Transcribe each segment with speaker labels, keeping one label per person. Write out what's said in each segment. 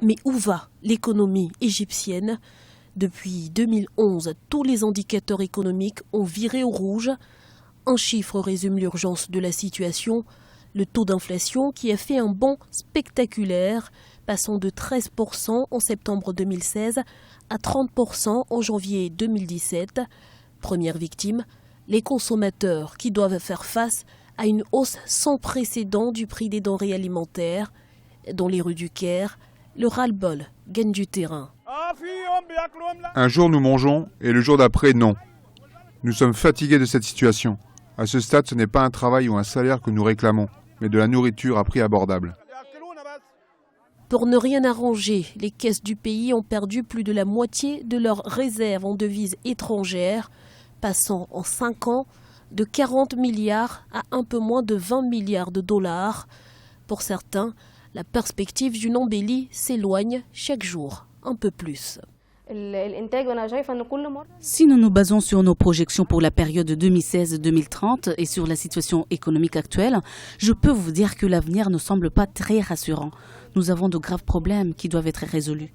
Speaker 1: Mais où va l'économie égyptienne? Depuis 2011, tous les indicateurs économiques ont viré au rouge. Un chiffre résume l'urgence de la situation. Le taux d'inflation qui a fait un bond spectaculaire, passant de 13% en septembre 2016 à 30% en janvier 2017. Première victime, les consommateurs qui doivent faire face à une hausse sans précédent du prix des denrées alimentaires. Dans les rues du Caire, le ras-le-bol gagne du terrain.
Speaker 2: Un jour nous mangeons et le jour d'après non. Nous sommes fatigués de cette situation. À ce stade, ce n'est pas un travail ou un salaire que nous réclamons, mais de la nourriture à prix abordable.
Speaker 1: Pour ne rien arranger, les caisses du pays ont perdu plus de la moitié de leurs réserves en devises étrangères, passant en 5 ans de 40 milliards à un peu moins de 20 milliards de dollars. Pour certains, la perspective d'une embellie s'éloigne chaque jour un peu plus.
Speaker 3: Si nous nous basons sur nos projections pour la période 2016-2030 et sur la situation économique actuelle, je peux vous dire que l'avenir ne semble pas très rassurant. Nous avons de graves problèmes qui doivent être résolus.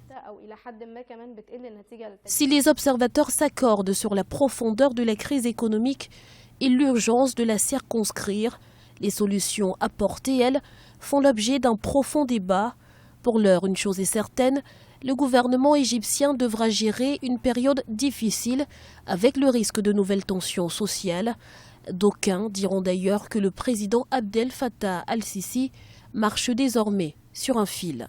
Speaker 1: Si les observateurs s'accordent sur la profondeur de la crise économique et l'urgence de la circonscrire, les solutions apportées, elles, font l'objet d'un profond débat. Pour l'heure, une chose est certaine, le gouvernement égyptien devra gérer une période difficile avec le risque de nouvelles tensions sociales. D'aucuns diront d'ailleurs que le président Abdel Fattah al-Sisi marche désormais sur un fil.